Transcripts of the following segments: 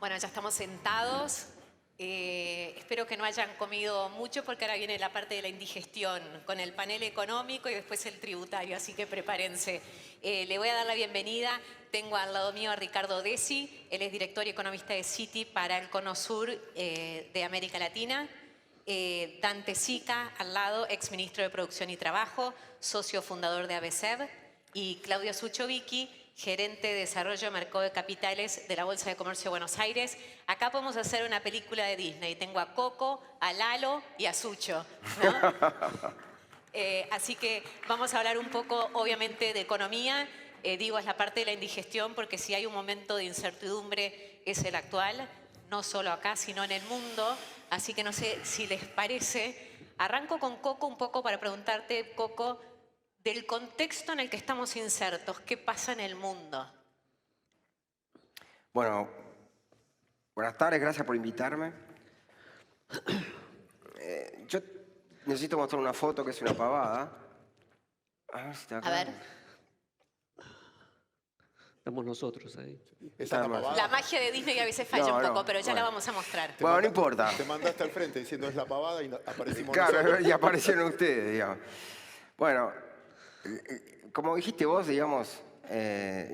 Bueno, ya estamos sentados. Espero que no hayan comido mucho porque ahora viene la parte de la indigestión con el panel económico y después el tributario, así que prepárense. Le voy a dar la bienvenida. Tengo al lado mío a Ricardo Desi, él es director y economista de Citi para el Cono Sur de América Latina. Dante Sica, al lado, exministro de Producción y Trabajo, socio fundador de ABSEB, y Claudio Suchovicki, gerente de desarrollo de mercado de capitales de la Bolsa de Comercio de Buenos Aires. Acá podemos hacer una película de Disney. Tengo a Coco, a Lalo y a Sucho, ¿no? Así que vamos a hablar un poco, obviamente, de economía. Digo, es la parte de la indigestión, porque si hay un momento de incertidumbre es el actual, no solo acá, sino en el mundo. Así que no sé si les parece. Arranco con Coco un poco para preguntarte, Coco, del contexto en el que estamos insertos, ¿qué pasa en el mundo? Bueno, buenas tardes, gracias por invitarme. Yo necesito mostrar una foto que es una pavada. A ver si está acá. A ver. Estamos nosotros ahí. Esa es la pavada. La magia de Disney a veces falla No, un no, poco, pero ya la bueno. vamos a mostrar. Bueno, no importa. Te mandaste al frente diciendo es la pavada y aparecimos Claro, nosotros. y aparecieron ustedes, digamos. Bueno, como dijiste vos, digamos,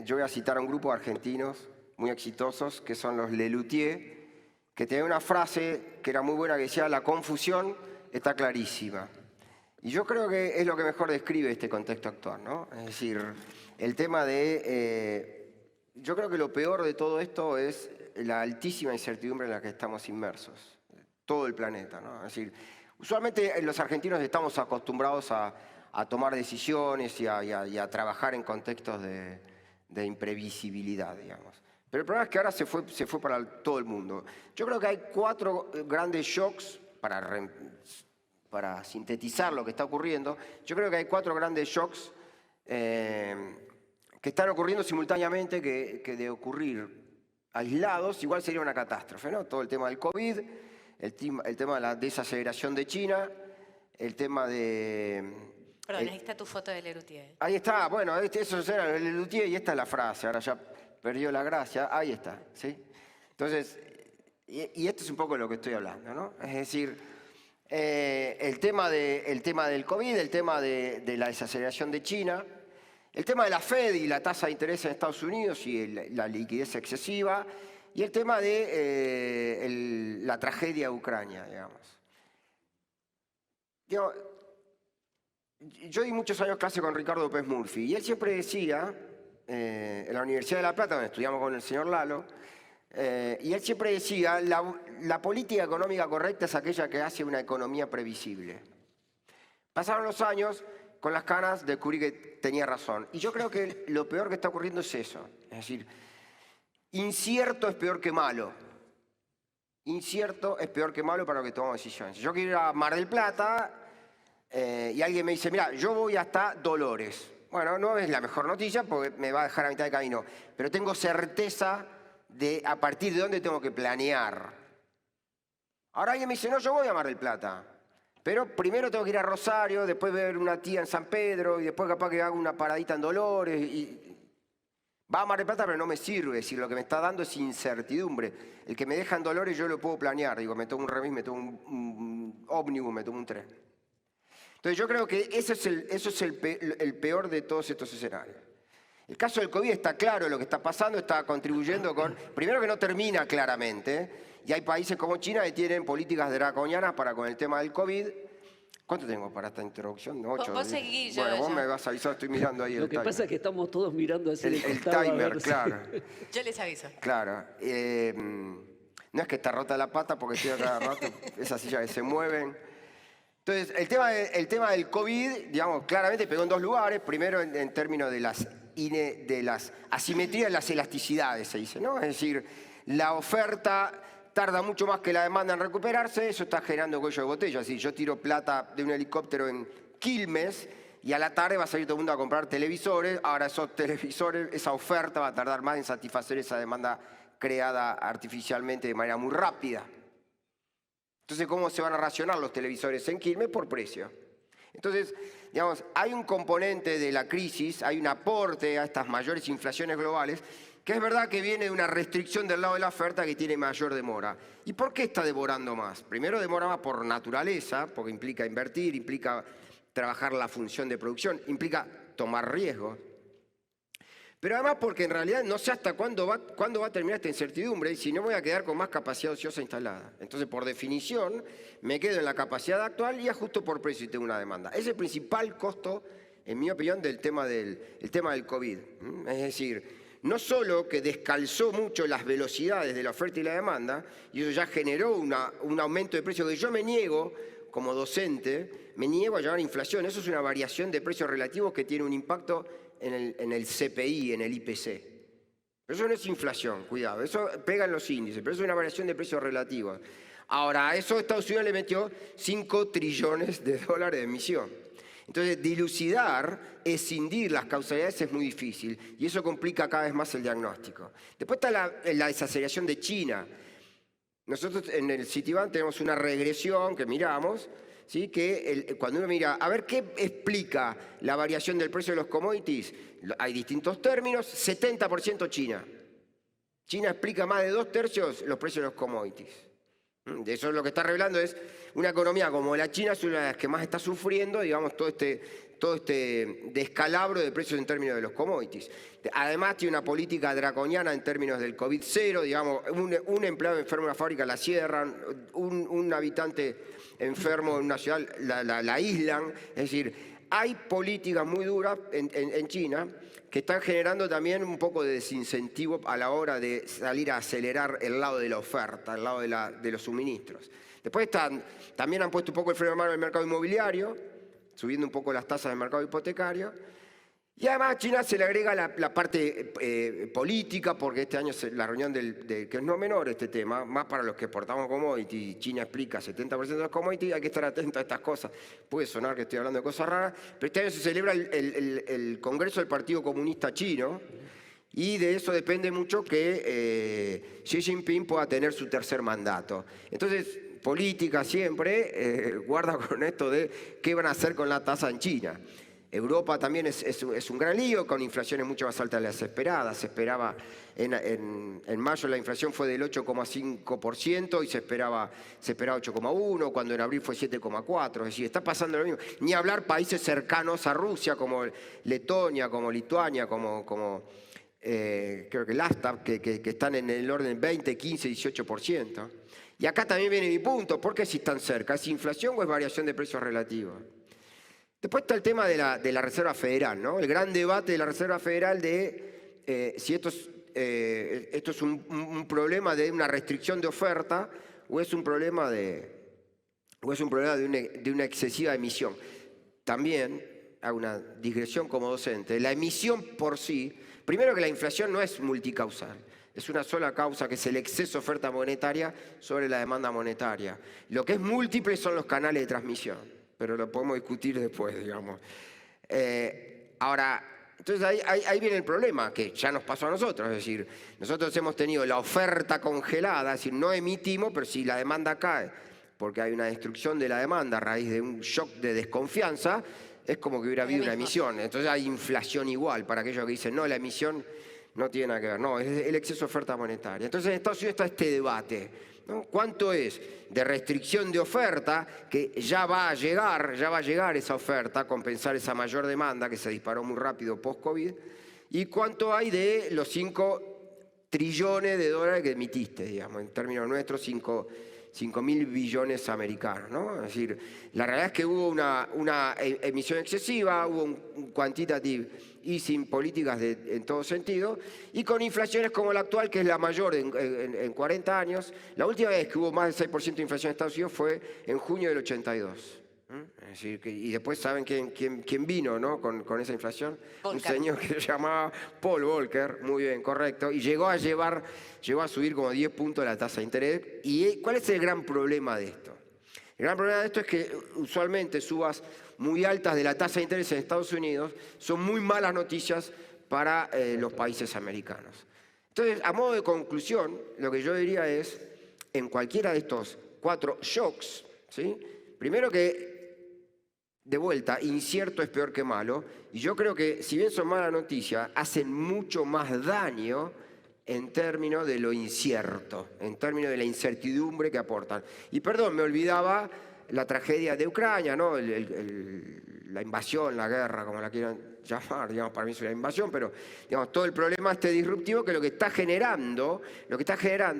yo voy a citar a un grupo de argentinos muy exitosos, que son los Lelutier, que tienen una frase que era muy buena, que decía, la confusión está clarísima. Y yo creo que es lo que mejor describe este contexto actual, ¿no? Es decir, el tema de... yo creo que lo peor de todo esto es la altísima incertidumbre en la que estamos inmersos, todo el planeta, ¿no? Es decir, usualmente los argentinos estamos acostumbrados a tomar decisiones y a trabajar en contextos de imprevisibilidad, digamos. Pero el problema es que ahora se fue para todo el mundo. Yo creo que hay 4 grandes shocks, para sintetizar lo que está ocurriendo, yo creo que hay 4 grandes shocks que están ocurriendo simultáneamente, que de ocurrir aislados, igual sería una catástrofe, ¿no? Todo el tema del COVID, el tema de la desaceleración de China, el tema de... Perdón, ahí está tu foto de Lelutier. Ahí está, bueno, eso era el Lelutier y esta es la frase, ahora ya perdió la gracia, ahí está, ¿sí? Entonces, y esto es un poco de lo que estoy hablando, ¿no? Es decir, el tema del COVID, el tema de la desaceleración de China, el tema de la Fed y la tasa de interés en Estados Unidos y la liquidez excesiva, y el tema de la tragedia de Ucrania, digamos. Yo di muchos años clase con Ricardo López Murphy y él siempre decía, en la Universidad de La Plata, donde estudiamos con el señor Lalo, y él siempre decía, la política económica correcta es aquella que hace una economía previsible. Pasaron los años, con las canas descubrí que tenía razón. Y yo creo que lo peor que está ocurriendo es eso. Es decir, incierto es peor que malo. Incierto es peor que malo para lo que tomamos decisiones. Yo quiero ir a Mar del Plata y alguien me dice, mira, yo voy hasta Dolores. Bueno, no es la mejor noticia porque me va a dejar a mitad de camino, pero tengo certeza de a partir de dónde tengo que planear. Ahora alguien me dice, no, yo voy a Mar del Plata, pero primero tengo que ir a Rosario, después ver una tía en San Pedro y después capaz que hago una paradita en Dolores. Y va a Mar del Plata, pero no me sirve, es decir, lo que me está dando es incertidumbre. El que me deja en Dolores yo lo puedo planear, digo, me tomo un remis, me tomo un ómnibus, me tomo un tren. Entonces yo creo que eso es el peor de todos estos escenarios. El caso del COVID está claro lo que está pasando, está contribuyendo con... Primero que no termina claramente, y hay países como China que tienen políticas draconianas para con el tema del COVID. ¿Cuánto tengo para esta introducción? 8. Vos seguís, yo. Bueno, vos me vas a avisar, estoy mirando ahí el Lo que pasa es que estamos todos mirando hacia el timer, claro. Yo les aviso. Claro. No es que está rota la pata porque estoy acá rato, esas sillas que se mueven. Entonces, el tema del COVID, digamos, claramente pegó en 2 lugares. Primero, en términos de las asimetrías de las elasticidades, se dice, ¿no? Es decir, la oferta tarda mucho más que la demanda en recuperarse, eso está generando cuello de botella. Si yo tiro plata de un helicóptero en Quilmes y a la tarde va a salir todo el mundo a comprar televisores, ahora esos televisores, esa oferta va a tardar más en satisfacer esa demanda creada artificialmente de manera muy rápida. Entonces, ¿cómo se van a racionar los televisores en Quilmes? Por precio. Entonces, digamos, hay un componente de la crisis, hay un aporte a estas mayores inflaciones globales que es verdad que viene de una restricción del lado de la oferta que tiene mayor demora. ¿Y por qué está demorando más? Primero demora más por naturaleza, porque implica invertir, implica trabajar la función de producción, implica tomar riesgos. Pero además porque en realidad no sé hasta cuándo va a terminar esta incertidumbre y si no voy a quedar con más capacidad ociosa instalada. Entonces, por definición, me quedo en la capacidad actual y ajusto por precio y tengo una demanda. Ese es el principal costo, en mi opinión, del tema del COVID. Es decir, no solo que descalzó mucho las velocidades de la oferta y la demanda, y eso ya generó un aumento de precio que yo me niego, como docente, me niego a llamar inflación. Eso es una variación de precios relativos que tiene un impacto en el CPI, en el IPC. Pero eso no es inflación, cuidado, eso pega en los índices, pero eso es una variación de precios relativos. Ahora, a eso Estados Unidos le metió 5 trillones de dólares de emisión. Entonces, dilucidar, escindir las causalidades es muy difícil y eso complica cada vez más el diagnóstico. Después está la desaceleración de China. Nosotros en el Citibank tenemos una regresión que miramos, ¿sí? Que cuando uno mira, a ver qué explica la variación del precio de los commodities, hay distintos términos, 70% China. China explica más de 2/3 los precios de los commodities. De eso lo que está revelando es una economía como la China es una de las que más está sufriendo, digamos, todo este descalabro de precios en términos de los commodities. Además tiene una política draconiana en términos del COVID-0, digamos, un empleado enfermo en una fábrica la cierran, un habitante enfermo en una ciudad la aíslan, es decir, hay políticas muy duras en China que están generando también un poco de desincentivo a la hora de salir a acelerar el lado de la oferta, el lado de los suministros. Después también han puesto un poco el freno de mano en el mercado inmobiliario, subiendo un poco las tasas del mercado hipotecario. Y además a China se le agrega la parte política, porque este año es la reunión que es no menor este tema, más para los que exportamos commodities, China explica 70% de los commodities, hay que estar atento a estas cosas. Puede sonar que estoy hablando de cosas raras, pero este año se celebra el Congreso del Partido Comunista Chino, y de eso depende mucho que Xi Jinping pueda tener su tercer mandato. Entonces, política siempre, guarda con esto de qué van a hacer con la tasa en China. Europa también es un gran lío, con inflaciones mucho más altas de las esperadas. Se esperaba, en mayo la inflación fue del 8,5% y se esperaba 8,1%, cuando en abril fue 7,4%. Es decir, está pasando lo mismo. Ni hablar países cercanos a Rusia, como Letonia, como Lituania, como creo que Lasta, que están en el orden 20, 15, 18%. Y acá también viene mi punto, ¿por qué si están cerca? ¿Es inflación o es variación de precios relativos? Después está el tema de la Reserva Federal, ¿no? El gran debate de la Reserva Federal de si esto es un problema de una restricción de oferta o es un problema de una excesiva emisión. También hago una digresión como docente. La emisión por sí, primero que la inflación no es multicausal. Es una sola causa, que es el exceso de oferta monetaria sobre la demanda monetaria. Lo que es múltiple son los canales de transmisión, pero lo podemos discutir después, digamos. Ahora, entonces ahí viene el problema, que ya nos pasó a nosotros. Es decir, nosotros hemos tenido la oferta congelada, es decir, no emitimos, pero si la demanda cae, porque hay una destrucción de la demanda a raíz de un shock de desconfianza, es como que hubiera habido una emisión. Entonces hay inflación igual, para aquellos que dicen, no, la emisión no tiene nada que ver. No, es el exceso de oferta monetaria. Entonces en Estados Unidos está este debate, ¿no? ¿Cuánto es de restricción de oferta, que ya va a llegar esa oferta a compensar esa mayor demanda que se disparó muy rápido post-COVID? ¿Y cuánto hay de los 5 trillones de dólares que emitiste, digamos, en términos nuestros, 5.000 billones americanos, ¿no? Es decir, la realidad es que hubo una emisión excesiva, hubo un quantitative easing, políticas en todo sentido, y con inflaciones como la actual, que es la mayor en 40 años. La última vez que hubo más del 6% de inflación en Estados Unidos fue en junio del 82. Es decir, y después saben quién vino, ¿no? con esa inflación. Volcker. Un señor que se llamaba Paul Volcker, muy bien, correcto, y llegó a subir como 10 puntos la tasa de interés. ¿Y cuál es el gran problema de esto? El gran problema de esto es que usualmente subas muy altas de la tasa de interés en Estados Unidos son muy malas noticias para los países americanos. Entonces, a modo de conclusión, lo que yo diría es, en cualquiera de estos 4 shocks, ¿sí? Primero que, de vuelta, incierto es peor que malo, y yo creo que, si bien son malas noticias, hacen mucho más daño en términos de lo incierto, en términos de la incertidumbre que aportan. Y perdón, me olvidaba la tragedia de Ucrania, ¿no? La invasión, la guerra, como la quieran llamar, digamos, para mí es una invasión, pero digamos, todo el problema disruptivo que lo que está generando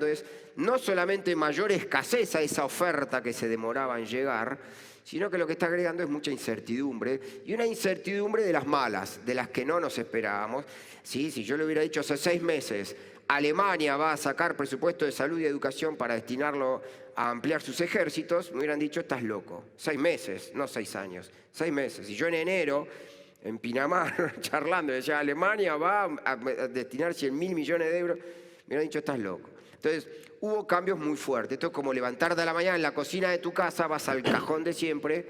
es no solamente mayor escasez a esa oferta que se demoraba en llegar, sino que lo que está agregando es mucha incertidumbre, y una incertidumbre de las malas, de las que no nos esperábamos. Sí, si yo le hubiera dicho hace 6 meses, Alemania va a sacar presupuesto de salud y educación para destinarlo a ampliar sus ejércitos, me hubieran dicho, estás loco. 6 meses, no 6 años, 6 meses. Y yo en enero, en Pinamar, charlando, decía, Alemania va a destinar 100.000 millones de euros, me hubieran dicho, estás loco. Entonces, hubo cambios muy fuertes. Esto es como levantarte a la mañana en la cocina de tu casa, vas al cajón de siempre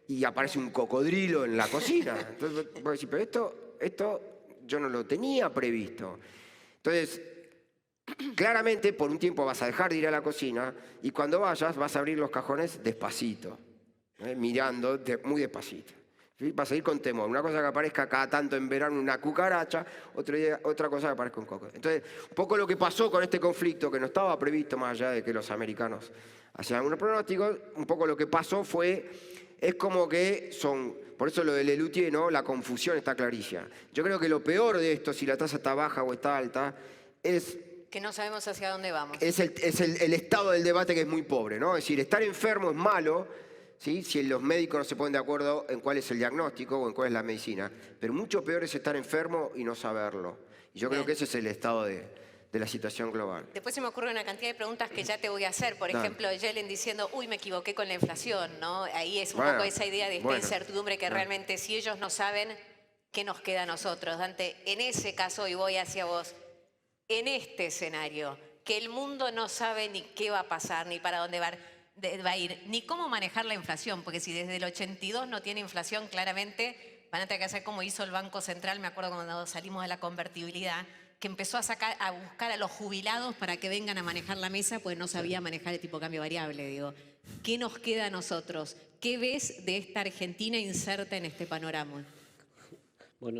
y aparece un cocodrilo en la cocina. Entonces, vos decís, pero esto yo no lo tenía previsto. Entonces, claramente, por un tiempo vas a dejar de ir a la cocina y cuando vayas vas a abrir los cajones despacito, mirando muy despacito. ¿Sí? Vas a ir con temor. Una cosa que aparezca cada tanto en verano una cucaracha, otra cosa que aparezca un coco. Entonces, un poco lo que pasó con este conflicto, que no estaba previsto más allá de que los americanos hacían algunos pronósticos, un poco lo que pasó es como que son, por eso lo de Lelutier, ¿no? La confusión está clarísima. Yo creo que lo peor de esto, si la tasa está baja o está alta, es que no sabemos hacia dónde vamos. Es el estado del debate, que es muy pobre, ¿no? Es decir, estar enfermo es malo, ¿sí? Si los médicos no se ponen de acuerdo en cuál es el diagnóstico o en cuál es la medicina. Pero mucho peor es estar enfermo y no saberlo. Y yo creo que ese es el estado de la situación global. Después se me ocurre una cantidad de preguntas que ya te voy a hacer. Por ejemplo, Yellen diciendo, uy, me equivoqué con la inflación, ¿no? Ahí es un poco esa idea de esta incertidumbre que realmente, si ellos no saben, ¿qué nos queda a nosotros? Dante, en ese caso, y voy hacia vos, en este escenario, que el mundo no sabe ni qué va a pasar, ni para dónde va a ir, ni cómo manejar la inflación, porque si desde el 82 no tiene inflación, claramente van a tener que hacer como hizo el Banco Central, me acuerdo cuando salimos de la convertibilidad, que empezó a buscar a los jubilados para que vengan a manejar la mesa, pues no sabía manejar el tipo de cambio variable. Digo, ¿qué nos queda a nosotros? ¿Qué ves de esta Argentina inserta en este panorama? Bueno,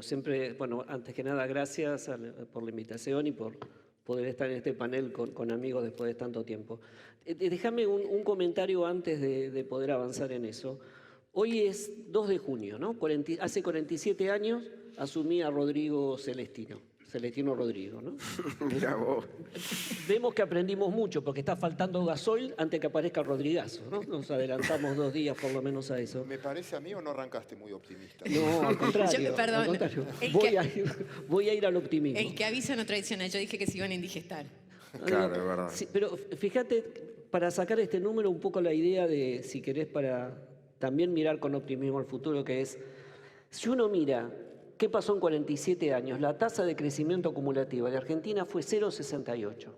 antes que nada, gracias por la invitación y por poder estar en este panel con amigos después de tanto tiempo. Déjame un comentario antes de poder avanzar en eso. Hoy es 2 de junio, ¿no? Hace 47 años asumí a Celestino Rodrigo, ¿no? Mira vos. Vemos que aprendimos mucho porque está faltando gasoil antes que aparezca el Rodrigazo, ¿no? Nos adelantamos 2 días por lo menos a eso. ¿Me parece a mí o no arrancaste muy optimista? No, al contrario. Perdón, al contrario. Voy a ir al optimismo. El que avisa no traiciona. Yo dije que se iban a indigestar. Claro, es verdad. Sí, pero fíjate, para sacar este número un poco la idea de, si querés, para también mirar con optimismo al futuro, que es, si uno mira qué pasó en 47 años, la tasa de crecimiento acumulativa de Argentina fue 0,68.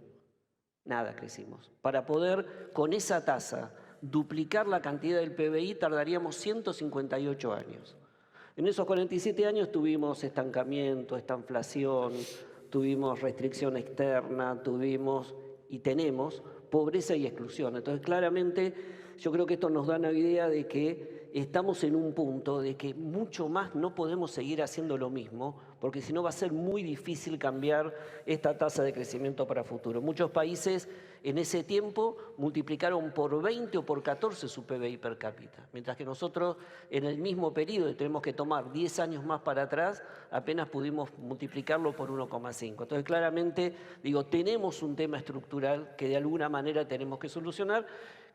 Nada crecimos. Para poder, con esa tasa, duplicar la cantidad del PBI, tardaríamos 158 años. En esos 47 años tuvimos estancamiento, estanflación, tuvimos restricción externa, tuvimos y tenemos pobreza y exclusión. Entonces, claramente, yo creo que esto nos da una idea de que estamos en un punto de que mucho más no podemos seguir haciendo lo mismo, porque si no va a ser muy difícil cambiar esta tasa de crecimiento para futuro. Muchos países en ese tiempo multiplicaron por 20 o por 14 su PBI per cápita, mientras que nosotros en el mismo periodo, y tenemos que tomar 10 años más para atrás, apenas pudimos multiplicarlo por 1,5. Entonces, claramente, digo, tenemos un tema estructural que de alguna manera tenemos que solucionar,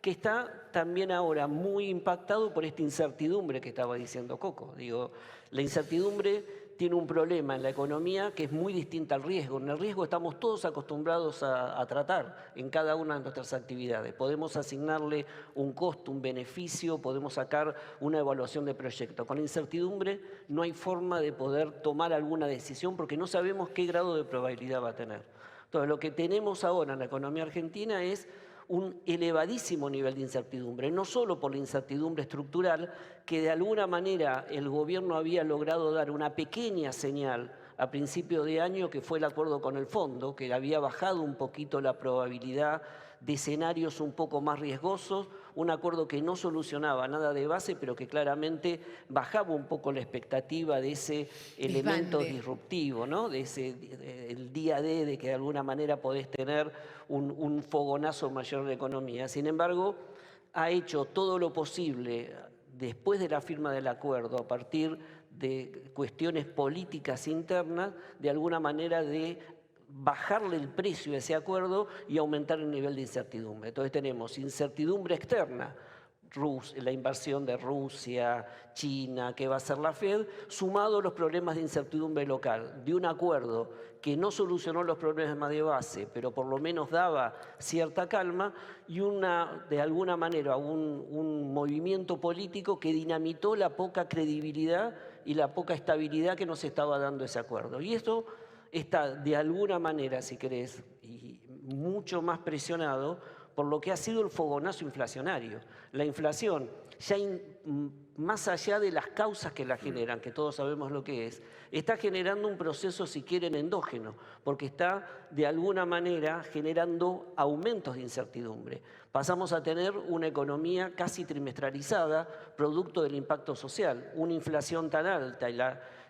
que está también ahora muy impactado por esta incertidumbre que estaba diciendo Coco. Digo, la incertidumbre tiene un problema en la economía que es muy distinta al riesgo. En el riesgo estamos todos acostumbrados a tratar en cada una de nuestras actividades. Podemos asignarle un costo, un beneficio, podemos sacar una evaluación de proyecto. Con la incertidumbre no hay forma de poder tomar alguna decisión porque no sabemos qué grado de probabilidad va a tener. Entonces, lo que tenemos ahora en la economía argentina es un elevadísimo nivel de incertidumbre, no solo por la incertidumbre estructural, que de alguna manera el gobierno había logrado dar una pequeña señal a principio de año, que fue el acuerdo con el fondo, que había bajado un poquito la probabilidad de escenarios un poco más riesgosos, un acuerdo que no solucionaba nada de base, pero que claramente bajaba un poco la expectativa de ese elemento Desbande. disruptivo, ¿no? De ese el día D, de que de alguna manera podés tener un fogonazo mayor de economía. Sin embargo, ha hecho todo lo posible después de la firma del acuerdo, a partir de cuestiones políticas internas, de alguna manera de bajarle el precio a ese acuerdo y aumentar el nivel de incertidumbre. Entonces tenemos incertidumbre externa, la invasión de Rusia, China, qué va a hacer la Fed, sumado a los problemas de incertidumbre local, de un acuerdo que no solucionó los problemas de base, pero por lo menos daba cierta calma, y de alguna manera un movimiento político que dinamitó la poca credibilidad y la poca estabilidad que nos estaba dando ese acuerdo. Y esto está de alguna manera, si querés, y mucho más presionado por lo que ha sido el fogonazo inflacionario. La inflación, ya más allá de las causas que la generan, que todos sabemos lo que es, está generando un proceso, si quieren, endógeno, porque está de alguna manera generando aumentos de incertidumbre. Pasamos a tener una economía casi trimestralizada, producto del impacto social, una inflación tan alta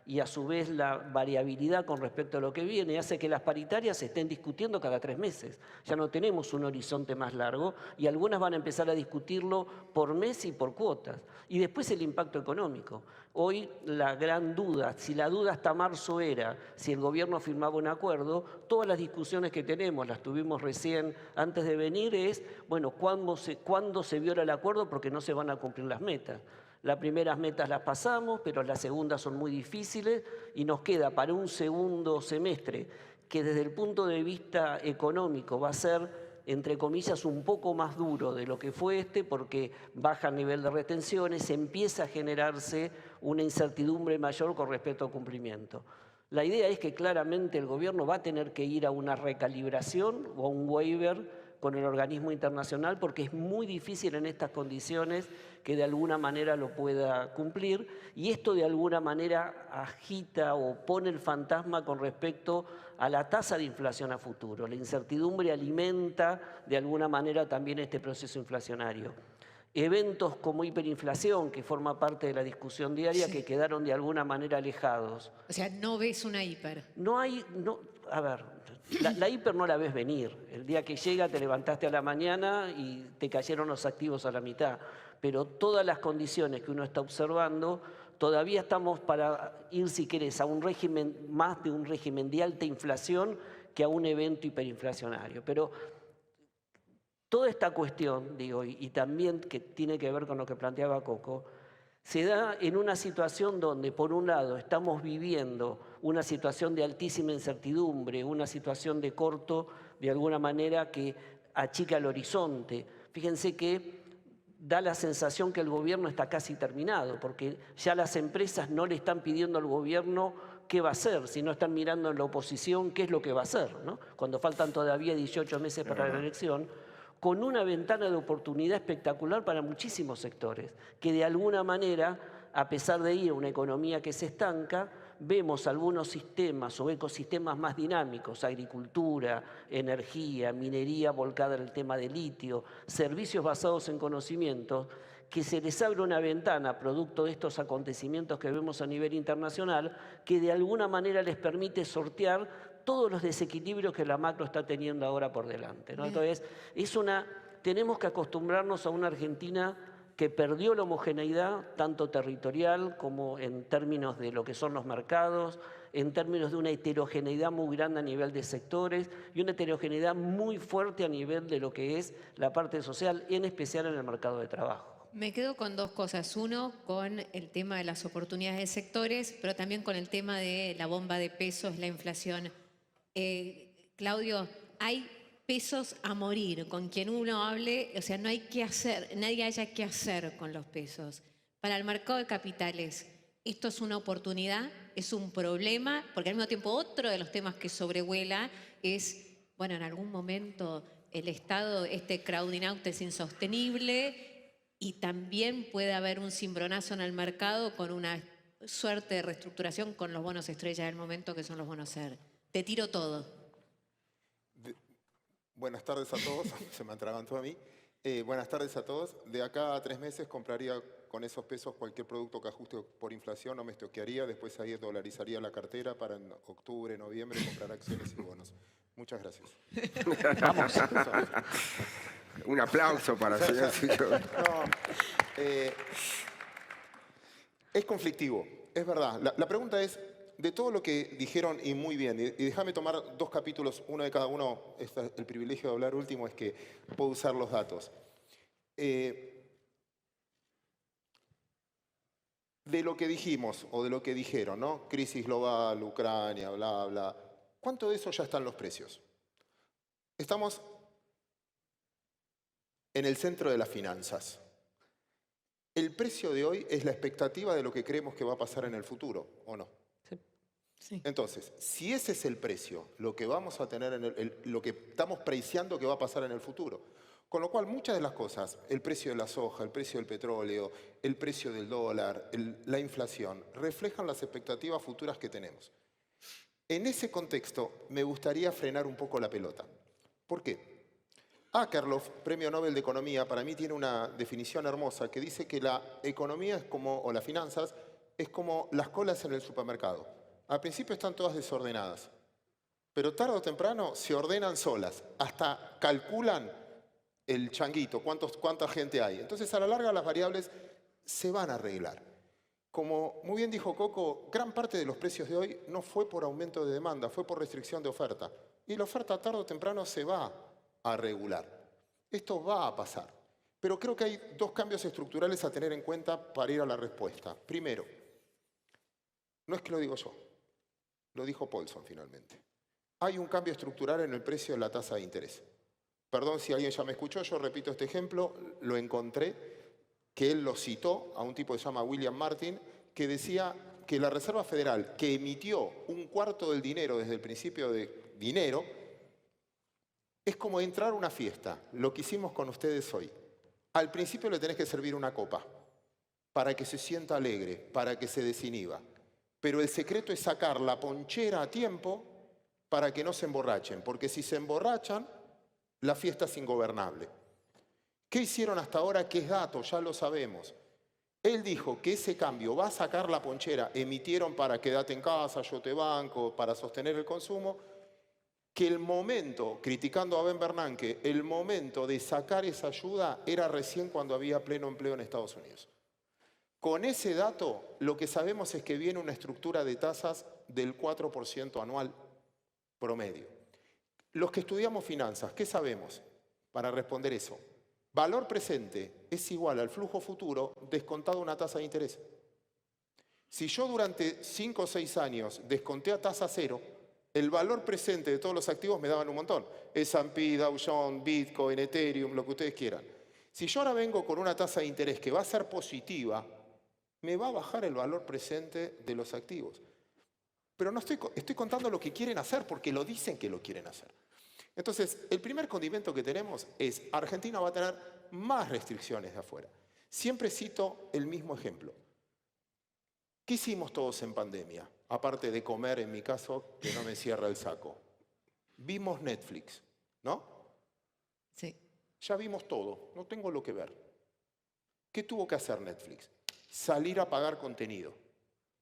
y a su vez la variabilidad con respecto a lo que viene hace que las paritarias se estén discutiendo cada 3 meses. Ya no tenemos un horizonte más largo y algunas van a empezar a discutirlo por mes y por cuotas. Y después el impacto económico. Hoy la gran duda, si la duda hasta marzo era si el gobierno firmaba un acuerdo, todas las discusiones que tenemos, las tuvimos recién antes de venir, es, bueno, ¿cuándo se viola el acuerdo? Porque no se van a cumplir las metas. Las primeras metas las pasamos, pero las segundas son muy difíciles y nos queda para un segundo semestre que desde el punto de vista económico va a ser, entre comillas, un poco más duro de lo que fue porque baja el nivel de retenciones, empieza a generarse una incertidumbre mayor con respecto al cumplimiento. La idea es que claramente el gobierno va a tener que ir a una recalibración o a un waiver con el organismo internacional, porque es muy difícil en estas condiciones que de alguna manera lo pueda cumplir, y esto de alguna manera agita o pone el fantasma con respecto a la tasa de inflación a futuro. La incertidumbre alimenta de alguna manera también este proceso inflacionario. Eventos como hiperinflación, que forma parte de la discusión diaria, Sí. que quedaron de alguna manera alejados. O sea, no ves una hiper. A ver, la hiper no la ves venir. El día que llega te levantaste a la mañana y te cayeron los activos a la mitad. Pero todas las condiciones que uno está observando, todavía estamos para ir, si querés, a un régimen, más de un régimen de alta inflación que a un evento hiperinflacionario. Pero toda esta cuestión, digo, y también que tiene que ver con lo que planteaba Coco, se da en una situación donde, por un lado, estamos viviendo una situación de altísima incertidumbre, una situación de corto, de alguna manera, que achica el horizonte. Fíjense que da la sensación que el gobierno está casi terminado, porque ya las empresas no le están pidiendo al gobierno qué va a hacer, sino están mirando en la oposición qué es lo que va a hacer, ¿no? Cuando faltan todavía 18 meses para la elección, con una ventana de oportunidad espectacular para muchísimos sectores, que de alguna manera, a pesar de ir a una economía que se estanca, vemos algunos sistemas o ecosistemas más dinámicos, agricultura, energía, minería volcada en el tema de litio, servicios basados en conocimientos, que se les abre una ventana producto de estos acontecimientos que vemos a nivel internacional, que de alguna manera les permite sortear todos los desequilibrios que la macro está teniendo ahora por delante, ¿no? Entonces, tenemos que acostumbrarnos a una Argentina que perdió la homogeneidad, tanto territorial como en términos de lo que son los mercados, en términos de una heterogeneidad muy grande a nivel de sectores y una heterogeneidad muy fuerte a nivel de lo que es la parte social, en especial en el mercado de trabajo. Me quedo con dos cosas. Uno, con el tema de las oportunidades de sectores, pero también con el tema de la bomba de pesos, la inflación. Claudio, hay pesos a morir. Con quien uno hable, o sea, no hay que hacer, nadie haya que hacer con los pesos. Para el mercado de capitales, esto es una oportunidad, es un problema, porque al mismo tiempo otro de los temas que sobrevuela es, bueno, en algún momento el Estado, este crowding out es insostenible y también puede haber un cimbronazo en el mercado con una suerte de reestructuración con los bonos estrella del momento, que son los bonos SER. Te tiro todo. Buenas tardes a todos, se me atragantó a mí. Buenas tardes a todos. De acá a 3 meses compraría con esos pesos cualquier producto que ajuste por inflación, no me estoquearía, después ahí dolarizaría la cartera para en octubre, noviembre comprar acciones y bonos. Muchas gracias. Vamos. Un aplauso para el señor Sillo. No, es conflictivo, es verdad. La pregunta es, de todo lo que dijeron y muy bien, y déjame tomar 2 capítulos, uno de cada uno, el privilegio de hablar último es que puedo usar los datos. De lo que dijimos o de lo que dijeron, ¿no? Crisis global, Ucrania, bla, bla. ¿Cuánto de eso ya está en los precios? Estamos en el centro de las finanzas. El precio de hoy es la expectativa de lo que creemos que va a pasar en el futuro, ¿o no? Sí. Entonces, si ese es el precio, lo que vamos a tener lo que estamos preciando que va a pasar en el futuro. Con lo cual, muchas de las cosas, el precio de la soja, el precio del petróleo, el precio del dólar, la inflación, reflejan las expectativas futuras que tenemos. En ese contexto, me gustaría frenar un poco la pelota. ¿Por qué? Akerlof, Premio Nobel de Economía, para mí tiene una definición hermosa que dice que la economía es como, o las finanzas, es como las colas en el supermercado. Al principio están todas desordenadas, pero tarde o temprano se ordenan solas, hasta calculan el changuito, cuánta gente hay. Entonces, a la larga, las variables se van a arreglar. Como muy bien dijo Coco, gran parte de los precios de hoy no fue por aumento de demanda, fue por restricción de oferta. Y la oferta tarde o temprano se va a regular. Esto va a pasar. Pero creo que hay 2 cambios estructurales a tener en cuenta para ir a la respuesta. Primero, no es que lo digo yo, lo dijo Paulson finalmente. Hay un cambio estructural en el precio de la tasa de interés. Perdón si alguien ya me escuchó, yo repito este ejemplo, lo encontré, que él lo citó a un tipo que se llama William Martin, que decía que la Reserva Federal, que emitió 1/4 del dinero desde el principio de dinero, es como entrar a una fiesta, lo que hicimos con ustedes hoy. Al principio le tenés que servir una copa, para que se sienta alegre, para que se desinhiba. Pero el secreto es sacar la ponchera a tiempo para que no se emborrachen, porque si se emborrachan, la fiesta es ingobernable. ¿Qué hicieron hasta ahora? Que es dato, ya lo sabemos. Él dijo que ese cambio va a sacar la ponchera, emitieron para quédate en casa, yo te banco, para sostener el consumo, que el momento, criticando a Ben Bernanke, el momento de sacar esa ayuda era recién cuando había pleno empleo en Estados Unidos. Con ese dato, lo que sabemos es que viene una estructura de tasas del 4% anual promedio. Los que estudiamos finanzas, ¿qué sabemos para responder eso? Valor presente es igual al flujo futuro descontado una tasa de interés. Si yo durante 5 o 6 años desconté a tasa cero, el valor presente de todos los activos me daban un montón. S&P, Dow Jones, Bitcoin, Ethereum, lo que ustedes quieran. Si yo ahora vengo con una tasa de interés que va a ser positiva, me va a bajar el valor presente de los activos. Pero no estoy contando lo que quieren hacer, porque lo dicen que lo quieren hacer. Entonces, el primer condimento que tenemos es, Argentina va a tener más restricciones de afuera. Siempre cito el mismo ejemplo. ¿Qué hicimos todos en pandemia? Aparte de comer, en mi caso, que no me cierra el saco. Vimos Netflix, ¿no? Sí. Ya vimos todo, no tengo lo que ver. ¿Qué tuvo que hacer Netflix? Salir a pagar contenido.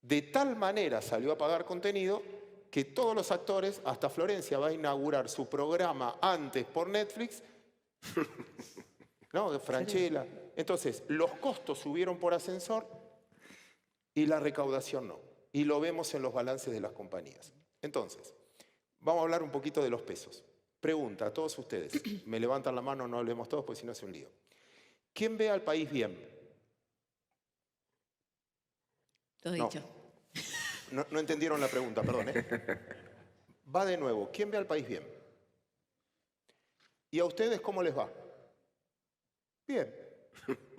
De tal manera salió a pagar contenido que todos los actores, hasta Florencia va a inaugurar su programa antes por Netflix, ¿no? De Franchella. Entonces, los costos subieron por ascensor y la recaudación no. Y lo vemos en los balances de las compañías. Entonces, vamos a hablar un poquito de los pesos. Pregunta a todos ustedes. Me levantan la mano, no hablemos todos, porque si no es un lío. ¿Quién ve al país bien? Todo No. dicho. No entendieron la pregunta, perdón. Va de nuevo. ¿Quién ve al país bien? ¿Y a ustedes cómo les va? Bien.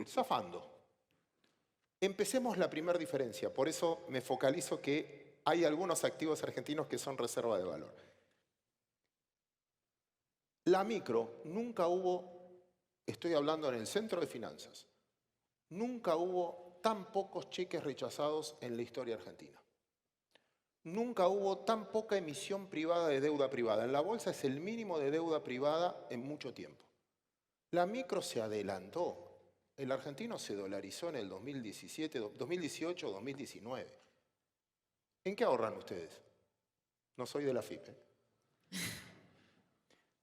Zafando. Empecemos la primera diferencia. Por eso me focalizo que hay algunos activos argentinos que son reserva de valor. La micro nunca hubo, estoy hablando en el centro de finanzas, nunca hubo tan pocos cheques rechazados en la historia argentina. Nunca hubo tan poca emisión privada de deuda privada. En la bolsa es el mínimo de deuda privada en mucho tiempo. La micro se adelantó. El argentino se dolarizó en el 2018, 2019. ¿En qué ahorran ustedes? No soy de la FIP.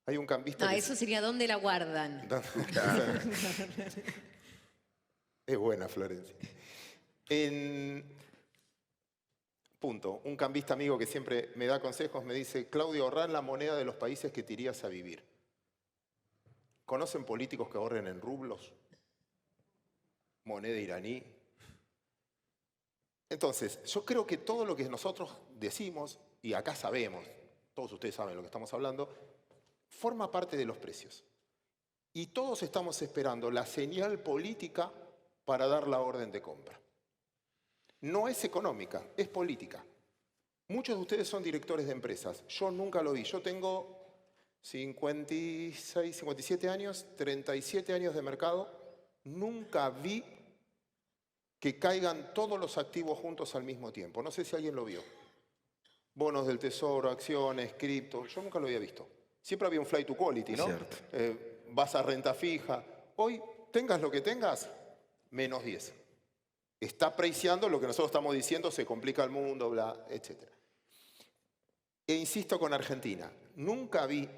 Hay un cambista No, que... eso sería ¿dónde la guardan? Es buena, Florencia. Punto. Un cambista amigo que siempre me da consejos me dice, Claudio, ahorrar la moneda de los países que te irías a vivir. ¿Conocen políticos que ahorren en rublos? Moneda iraní. Entonces, yo creo que todo lo que nosotros decimos, y acá sabemos, todos ustedes saben lo que estamos hablando, forma parte de los precios. Y todos estamos esperando la señal política para dar la orden de compra. No es económica, es política. Muchos de ustedes son directores de empresas. Yo nunca lo vi. Yo tengo 56, 57 años, 37 años de mercado. Nunca vi que caigan todos los activos juntos al mismo tiempo. No sé si alguien lo vio. Bonos del tesoro, acciones, cripto. Yo nunca lo había visto. Siempre había un flight to quality, ¿no? Vas a renta fija. Hoy, tengas lo que tengas, menos 10. Está preciando lo que nosotros estamos diciendo, se complica el mundo, bla, etc. E insisto con Argentina, nunca vi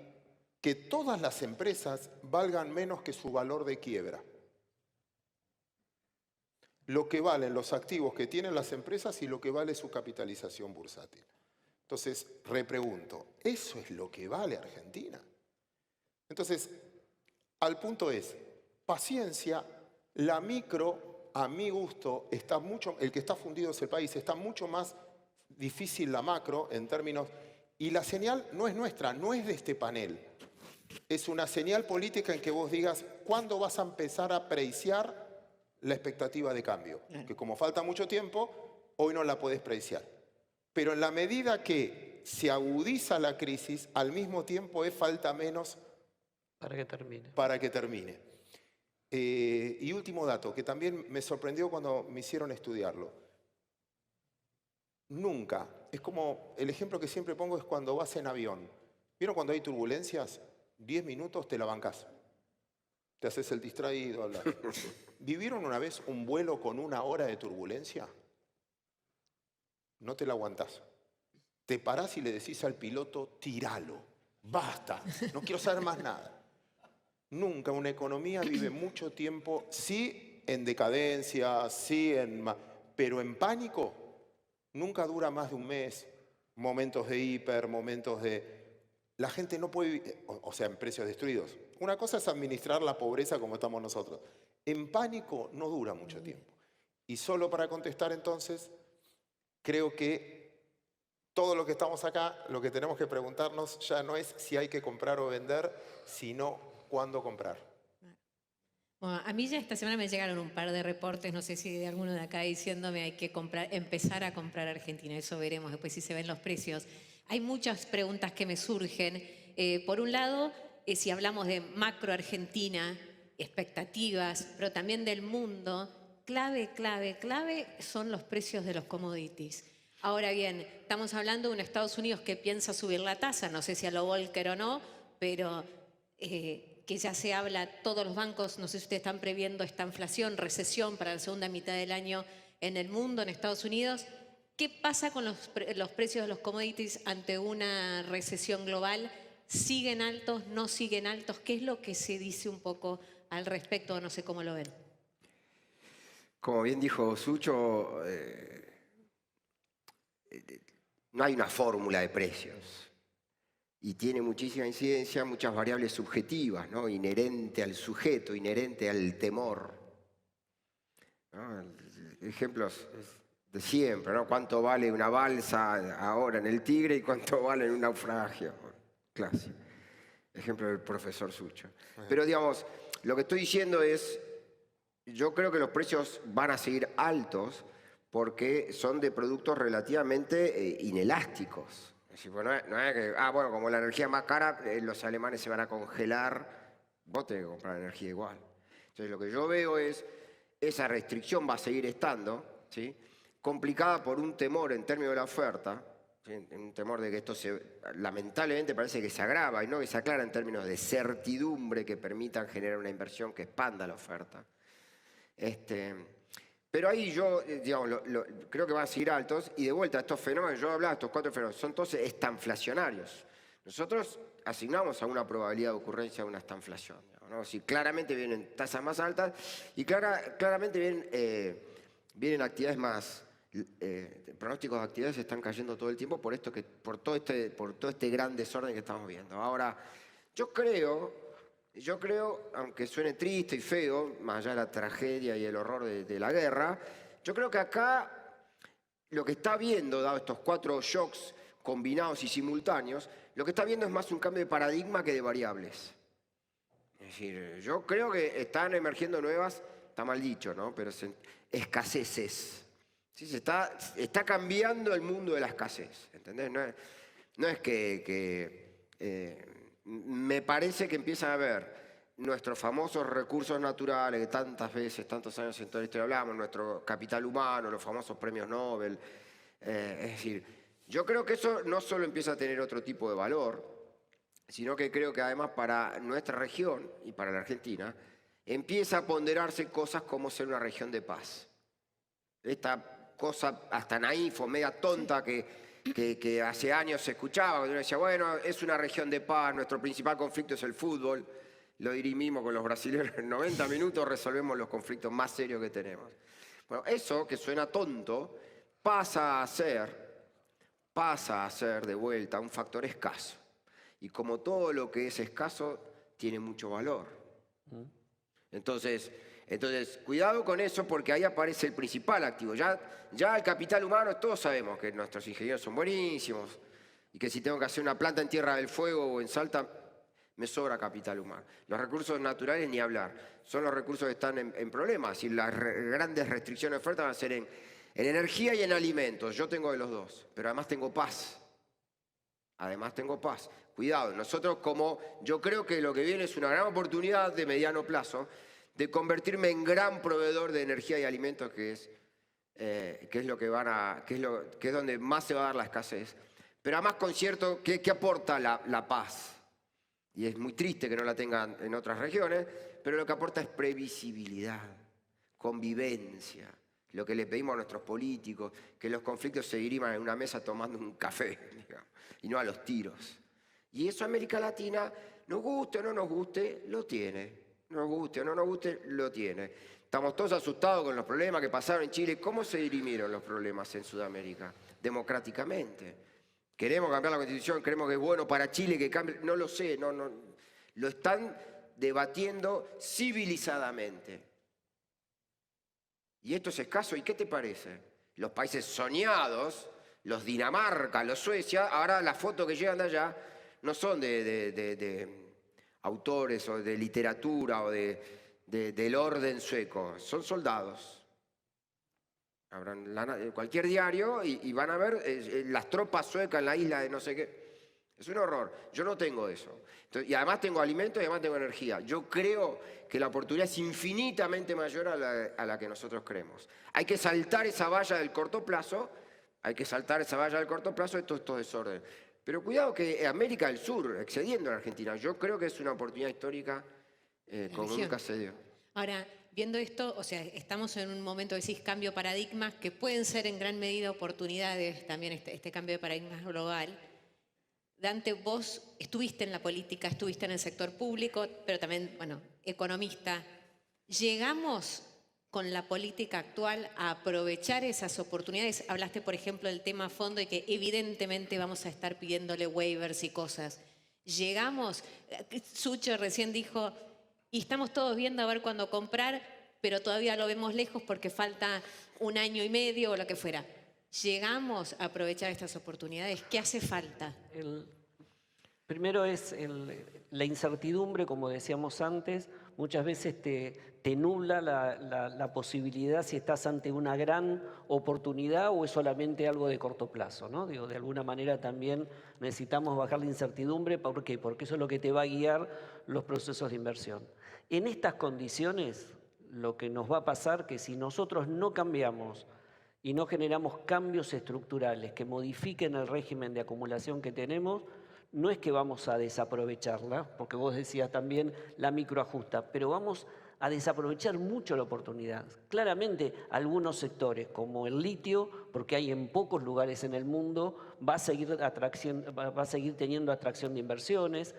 que todas las empresas valgan menos que su valor de quiebra. Lo que valen los activos que tienen las empresas y lo que vale su capitalización bursátil. Entonces, repregunto, ¿eso es lo que vale Argentina? Entonces, al punto es, paciencia, la micro... A mi gusto, el que está fundido es el país, está mucho más difícil la macro en términos... Y la señal no es nuestra, no es de este panel. Es una señal política en que vos digas, ¿cuándo vas a empezar a preciar la expectativa de cambio? Que como falta mucho tiempo, hoy no la podés preciar. Pero en la medida que se agudiza la crisis, al mismo tiempo falta menos Para que termine. Para que termine. Y último dato, que también me sorprendió cuando me hicieron estudiarlo. Nunca, es como, el ejemplo que siempre pongo es cuando vas en avión. ¿Vieron cuando hay turbulencias? 10 minutos te la bancás. Te haces el distraído, hablas. ¿Vivieron una vez un vuelo con 1 hora de turbulencia? No te la aguantás. Te parás y le decís al piloto, tíralo, basta, no quiero saber más nada. Nunca una economía vive mucho tiempo, sí en decadencia, sí pero en pánico nunca dura más de un mes. Momentos de hiper, momentos de... La gente no puede vivir, o sea, en precios destruidos. Una cosa es administrar la pobreza como estamos nosotros. En pánico no dura mucho tiempo. Y solo para contestar entonces, creo que todo lo que estamos acá, lo que tenemos que preguntarnos ya no es si hay que comprar o vender, sino cuándo comprar. Bueno, a mí ya esta semana me llegaron un par de reportes, no sé si de alguno de acá diciéndome hay que empezar a comprar Argentina, eso veremos después si se ven los precios. Hay muchas preguntas que me surgen. Por un lado, si hablamos de macro Argentina, expectativas, pero también del mundo, clave son los precios de los commodities. Ahora bien, estamos hablando de un Estados Unidos que piensa subir la tasa, no sé si a lo Volcker o no, pero que ya se habla, todos los bancos, no sé si ustedes están previendo esta inflación, recesión para la segunda mitad del año en el mundo, en Estados Unidos. ¿Qué pasa con los precios de los commodities ante una recesión global? ¿Siguen altos? ¿No siguen altos? ¿Qué es lo que se dice un poco al respecto? No sé cómo lo ven. Como bien dijo Sucho, no hay una fórmula de precios. Y tiene muchísima incidencia, muchas variables subjetivas, ¿no? Inherente al sujeto, inherente al temor, ¿no? Ejemplos de siempre, ¿no? ¿Cuánto vale una balsa ahora en el Tigre y cuánto vale en un naufragio? Clásico. Ejemplo del profesor Sucho. Pero digamos, lo que estoy diciendo es, yo creo que los precios van a seguir altos porque son de productos relativamente inelásticos. No es que, bueno, como la energía es más cara, los alemanes se van a congelar, vos tenés que comprar energía igual. Entonces lo que yo veo es, esa restricción va a seguir estando, ¿sí? Complicada por un temor en términos de la oferta, ¿sí? Un temor de que esto lamentablemente parece que se agrava y no que se aclara en términos de certidumbre que permitan generar una inversión que expanda la oferta. Pero ahí yo, digamos, creo que van a seguir altos y de vuelta estos fenómenos, yo hablaba de estos 4 fenómenos, son todos estanflacionarios. Nosotros asignamos a una probabilidad de ocurrencia de una estanflación, ¿no? Si claramente vienen tasas más altas y claramente vienen actividades más, pronósticos de actividades están cayendo todo el tiempo por todo este gran desorden que estamos viendo. Ahora, yo creo, aunque suene triste y feo, más allá de la tragedia y el horror de la guerra, yo creo que acá lo que está viendo, dado estos 4 shocks combinados y simultáneos, lo que está viendo es más un cambio de paradigma que de variables. Es decir, yo creo que están emergiendo nuevas, está mal dicho, ¿no? Pero escaseces. ¿Sí? Está cambiando el mundo de la escasez, ¿entendés? No es que me parece que empiezan a ver nuestros famosos recursos naturales, que tantas veces, tantos años en toda la historia hablamos, nuestro capital humano, los famosos premios Nobel. Es decir, yo creo que eso no solo empieza a tener otro tipo de valor, sino que creo que además para nuestra región y para la Argentina, empieza a ponderarse cosas como ser una región de paz. Esta cosa hasta naif o media tonta que hace años se escuchaba, cuando uno decía, bueno, es una región de paz, nuestro principal conflicto es el fútbol, lo dirimimos con los brasileños en 90 minutos, resolvemos los conflictos más serios que tenemos. Bueno, eso que suena tonto pasa a ser de vuelta un factor escaso. Y como todo lo que es escaso, tiene mucho valor. Entonces, cuidado con eso porque ahí aparece el principal activo. Ya el capital humano, todos sabemos que nuestros ingenieros son buenísimos y que si tengo que hacer una planta en Tierra del Fuego o en Salta, me sobra capital humano. Los recursos naturales ni hablar. Son los recursos que están en problemas y las grandes restricciones de oferta van a ser en energía y en alimentos. Yo tengo de los dos, pero además tengo paz. Cuidado, nosotros yo creo que lo que viene es una gran oportunidad de mediano plazo de convertirme en gran proveedor de energía y alimentos, que es donde más se va a dar la escasez. Pero además con cierto, ¿qué aporta la paz? Y es muy triste que no la tengan en otras regiones, pero lo que aporta es previsibilidad, convivencia. Lo que le pedimos a nuestros políticos, que los conflictos se diriman en una mesa tomando un café, digamos, y no a los tiros. Y eso América Latina, nos guste o no nos guste, lo tiene. Nos guste o no nos guste, lo tiene. Estamos todos asustados con los problemas que pasaron en Chile. ¿Cómo se dirimieron los problemas en Sudamérica? Democráticamente. Queremos cambiar la Constitución, creemos que es bueno para Chile que cambie. No lo sé, no. Lo están debatiendo civilizadamente. Y esto es escaso. ¿Y qué te parece? Los países soñados, los Dinamarca, los Suecia, ahora las fotos que llegan de allá no son de autores o de literatura o del orden sueco, son soldados. Abran cualquier diario y van a ver las tropas suecas en la isla de no sé qué. Es un horror. Yo no tengo eso. Entonces, y además tengo alimentos y además tengo energía. Yo creo que la oportunidad es infinitamente mayor a la que nosotros creemos. Hay que saltar esa valla del corto plazo. De todos estos desórdenes. Pero cuidado que América del Sur, excediendo a la Argentina, yo creo que es una oportunidad histórica como nunca se dio. Ahora, viendo esto, o sea, estamos en un momento, decís, cambio de paradigmas, que pueden ser en gran medida oportunidades, también este cambio de paradigmas global. Dante, vos estuviste en la política, estuviste en el sector público, pero también, bueno, economista. ¿Llegamos con la política actual a aprovechar esas oportunidades? Hablaste, por ejemplo, del tema fondo y que evidentemente vamos a estar pidiéndole waivers y cosas. ¿Llegamos? Sucho recién dijo, y estamos todos viendo a ver cuándo comprar, pero todavía lo vemos lejos porque falta un año y medio o lo que fuera. ¿Llegamos a aprovechar estas oportunidades? ¿Qué hace falta? Primero es la incertidumbre, como decíamos antes, muchas veces te nubla la posibilidad si estás ante una gran oportunidad o es solamente algo de corto plazo, ¿no? Digo, de alguna manera también necesitamos bajar la incertidumbre. ¿Por qué? Porque eso es lo que te va a guiar los procesos de inversión. En estas condiciones, lo que nos va a pasar, que si nosotros no cambiamos y no generamos cambios estructurales que modifiquen el régimen de acumulación que tenemos, no es que vamos a desaprovecharla, porque vos decías también la microajusta, pero vamos a desaprovechar mucho la oportunidad. Claramente algunos sectores, como el litio, porque hay en pocos lugares en el mundo, va a seguir teniendo atracción de inversiones.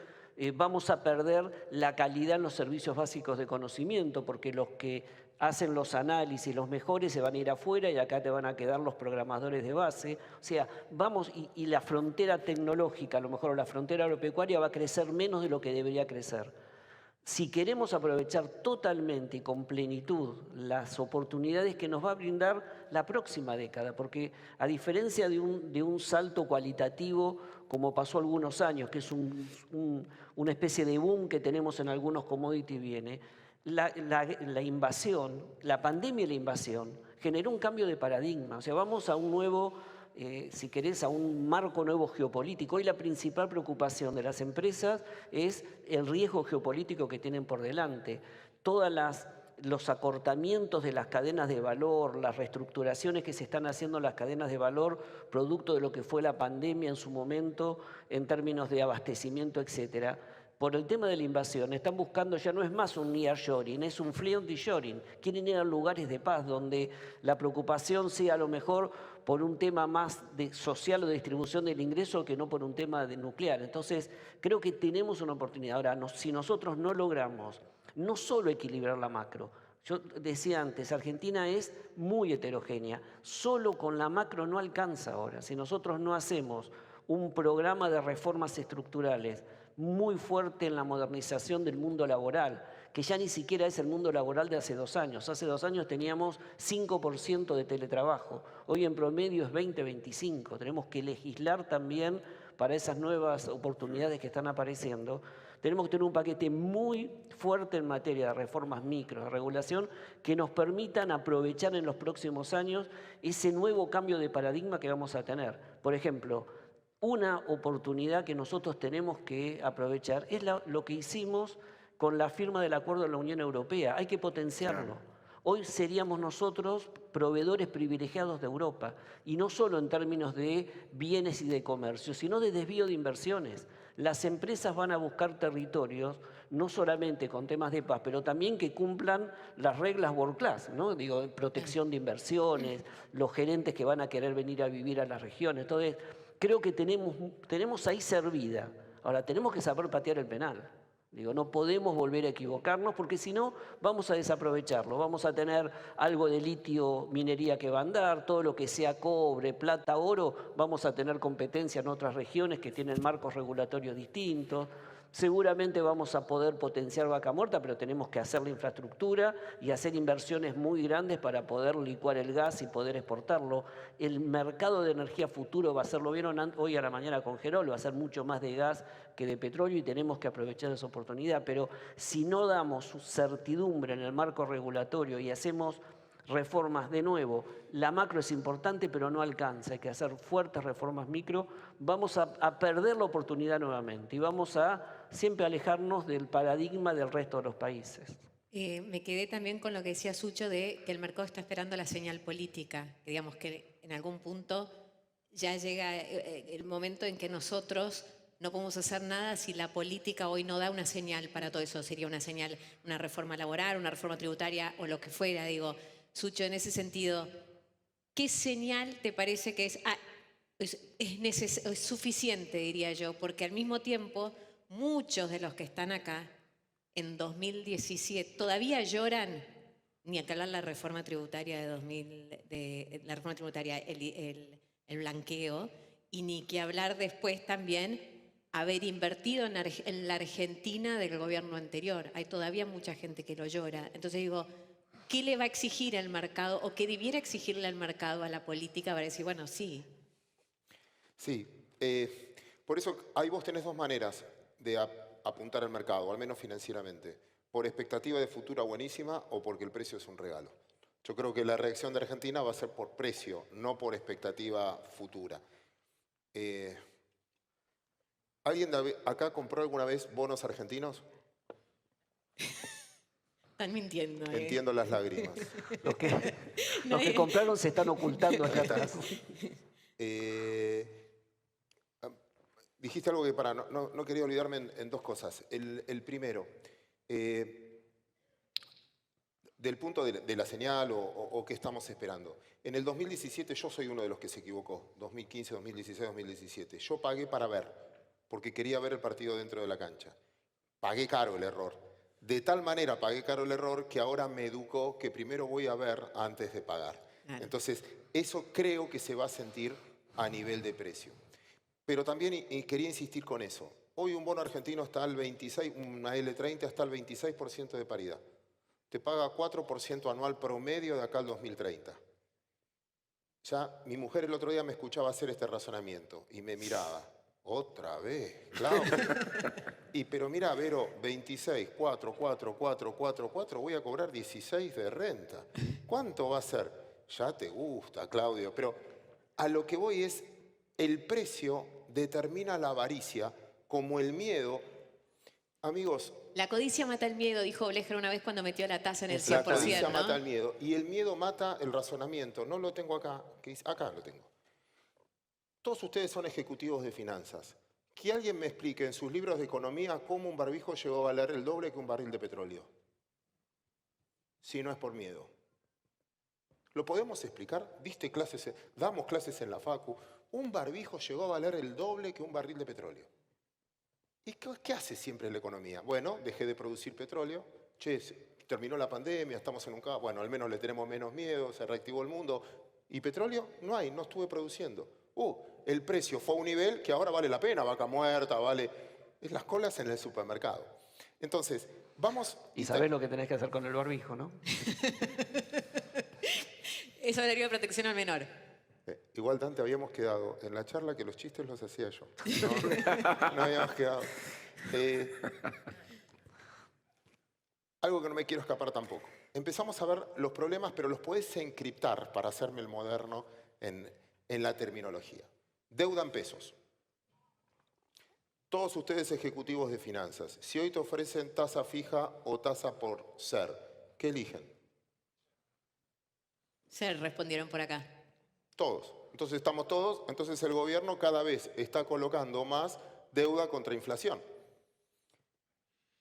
Vamos a perder la calidad en los servicios básicos de conocimiento, porque los que hacen los análisis, los mejores, se van a ir afuera y acá te van a quedar los programadores de base. O sea, vamos, y la frontera tecnológica, a lo mejor, o la frontera agropecuaria va a crecer menos de lo que debería crecer. Si queremos aprovechar totalmente y con plenitud las oportunidades que nos va a brindar la próxima década, porque a diferencia de un salto cualitativo, como pasó algunos años, que es una especie de boom que tenemos en algunos commodities bienes, la invasión, la pandemia y la invasión generó un cambio de paradigma. O sea, vamos a un nuevo, si querés, a un marco nuevo geopolítico. Hoy la principal preocupación de las empresas es el riesgo geopolítico que tienen por delante. Los acortamientos de las cadenas de valor, las reestructuraciones que se están haciendo en las cadenas de valor, producto de lo que fue la pandemia en su momento, en términos de abastecimiento, etcétera. Por el tema de la invasión, están buscando, ya no es más un nearshoring, es un friendshoring. Quieren ir a lugares de paz donde la preocupación sea a lo mejor por un tema más social o de distribución del ingreso que no por un tema de nuclear. Entonces, creo que tenemos una oportunidad. Ahora, si nosotros no logramos no solo equilibrar la macro, yo decía antes, Argentina es muy heterogénea, solo con la macro no alcanza ahora. Si nosotros no hacemos un programa de reformas estructurales muy fuerte en la modernización del mundo laboral, que ya ni siquiera es el mundo laboral de hace 2 años. Hace 2 años teníamos 5% de teletrabajo, hoy en promedio es 20-25%. Tenemos que legislar también para esas nuevas oportunidades que están apareciendo. Tenemos que tener un paquete muy fuerte en materia de reformas micro, de regulación, que nos permitan aprovechar en los próximos años ese nuevo cambio de paradigma que vamos a tener. Por ejemplo, una oportunidad que nosotros tenemos que aprovechar es lo que hicimos con la firma del acuerdo de la Unión Europea. Hay que potenciarlo. Hoy seríamos nosotros proveedores privilegiados de Europa, y no solo en términos de bienes y de comercio, sino de desvío de inversiones. Las empresas van a buscar territorios, no solamente con temas de paz, pero también que cumplan las reglas world class, ¿no? Digo, protección de inversiones, los gerentes que van a querer venir a vivir a las regiones. Entonces, creo que tenemos ahí servida. Ahora, tenemos que saber patear el penal. Digo, no podemos volver a equivocarnos porque si no vamos a desaprovecharlo. Vamos a tener algo de litio, minería que va a andar, todo lo que sea cobre, plata, oro, vamos a tener competencia en otras regiones que tienen marcos regulatorios distintos. Seguramente vamos a poder potenciar Vaca Muerta, pero tenemos que hacer la infraestructura y hacer inversiones muy grandes para poder licuar el gas y poder exportarlo. El mercado de energía futuro va a ser, lo vieron hoy a la mañana con Gerol, va a ser mucho más de gas que de petróleo y tenemos que aprovechar esa oportunidad. Pero si no damos certidumbre en el marco regulatorio y hacemos reformas, de nuevo, la macro es importante pero no alcanza, hay que hacer fuertes reformas micro, vamos a perder la oportunidad nuevamente y vamos a siempre alejarnos del paradigma del resto de los países. Me quedé también con lo que decía Sucho de que el mercado está esperando la señal política, que digamos que en algún punto ya llega el momento en que nosotros no podemos hacer nada si la política hoy no da una señal para todo eso. Sería una señal, una reforma laboral, una reforma tributaria o lo que fuera. Digo, Sucho, en ese sentido, ¿qué señal te parece que es suficiente, diría yo? Porque al mismo tiempo, muchos de los que están acá en 2017 todavía lloran, ni a hablar la reforma tributaria la reforma tributaria, el blanqueo, y ni que hablar después también haber invertido en la Argentina del gobierno anterior. Hay todavía mucha gente que lo llora. Entonces digo, ¿qué le va a exigir al mercado o qué debiera exigirle al mercado a la política para decir, bueno, sí? Sí, por eso ahí vos tenés 2 maneras de apuntar al mercado, al menos financieramente. Por expectativa de futura buenísima o porque el precio es un regalo. Yo creo que la reacción de Argentina va a ser por precio, no por expectativa futura. ¿Alguien de acá compró alguna vez bonos argentinos? Están mintiendo. Entiendo las lágrimas. Los que compraron se están ocultando acá atrás. Dijiste algo que no quería olvidarme en dos cosas. El primero, del punto de la señal o qué estamos esperando. En el 2017 yo soy uno de los que se equivocó. 2015, 2016, 2017. Yo pagué para ver, porque quería ver el partido dentro de la cancha. Pagué caro el error. De tal manera pagué caro el error que ahora me educó que primero voy a ver antes de pagar. Claro. Entonces, eso creo que se va a sentir a nivel de precio. Pero también y quería insistir con eso. Hoy un bono argentino está al 26, una L30 está al 26% de paridad. Te paga 4% anual promedio de acá al 2030. Ya mi mujer el otro día me escuchaba hacer este razonamiento y me miraba. Otra vez, claro. Pero mira, Vero, 26, 4, 4, 4, 4, 4, voy a cobrar 16 de renta. ¿Cuánto va a ser? Ya te gusta, Claudio, pero a lo que voy es, el precio determina la avaricia como el miedo. Amigos, La codicia mata el miedo, dijo Blecher una vez cuando metió la tasa en el 100%, la codicia ¿no? mata el miedo y el miedo mata el razonamiento. No lo tengo acá, acá lo tengo. Todos ustedes son ejecutivos de finanzas. Que alguien me explique en sus libros de economía cómo un barbijo llegó a valer el doble que un barril de petróleo. Si no es por miedo. ¿Lo podemos explicar? ¿Diste clases? Damos clases en la Facu. Un barbijo llegó a valer el doble que un barril de petróleo. ¿Y qué hace siempre la economía? Bueno, dejé de producir petróleo. Che, terminó la pandemia, estamos en un caos. Bueno, al menos le tenemos menos miedo, se reactivó el mundo. ¿Y petróleo? No hay, no estuve produciendo. El precio fue a un nivel que ahora vale la pena, vaca muerta, vale... Es las colas en el supermercado. Entonces, vamos... Y sabés lo que tenés que hacer con el barbijo, ¿no? Eso horario de protección al menor. Igual, Dante, habíamos quedado en la charla que los chistes los hacía yo. No habíamos quedado. Algo que no me quiero escapar tampoco. Empezamos a ver los problemas, pero los podés encriptar para hacerme el moderno en la terminología. Deuda en pesos. Todos ustedes ejecutivos de finanzas, si hoy te ofrecen tasa fija o tasa por ser, ¿qué eligen? Se respondieron por acá. Todos. Entonces estamos todos, entonces el gobierno cada vez está colocando más deuda contra inflación.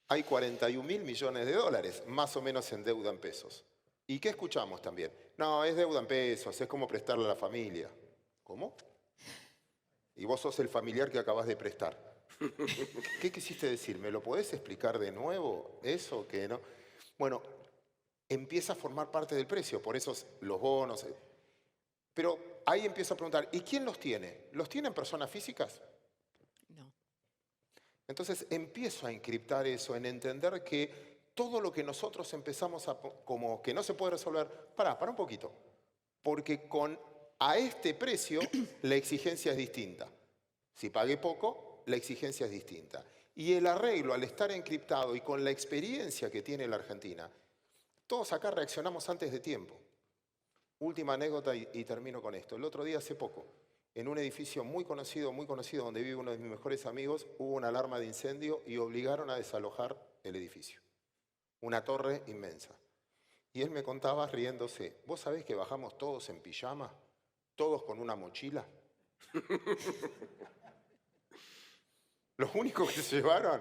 Hay 41.000 millones de dólares, más o menos en deuda en pesos. ¿Y qué escuchamos también? No, es deuda en pesos, es como prestarle a la familia. ¿Cómo? Y vos sos el familiar que acabas de prestar. ¿Qué quisiste decir? ¿Me lo podés explicar de nuevo? ¿Eso que no? Bueno, empieza a formar parte del precio, por eso los bonos. Pero ahí empiezo a preguntar, ¿y quién los tiene? ¿Los tienen personas físicas? No. Entonces empiezo a encriptar eso, en entender que todo lo que nosotros empezamos como que no se puede resolver, para un poquito, porque a este precio la exigencia es distinta. Si pagué poco, la exigencia es distinta. Y el arreglo, al estar encriptado y con la experiencia que tiene la Argentina, todos acá reaccionamos antes de tiempo. Última anécdota y termino con esto. El otro día, hace poco, en un edificio muy conocido, donde vive uno de mis mejores amigos, hubo una alarma de incendio y obligaron a desalojar el edificio. Una torre inmensa. Y él me contaba riéndose, ¿vos sabés que bajamos todos en pijama? ¿Todos con una mochila? Los únicos que se llevaron,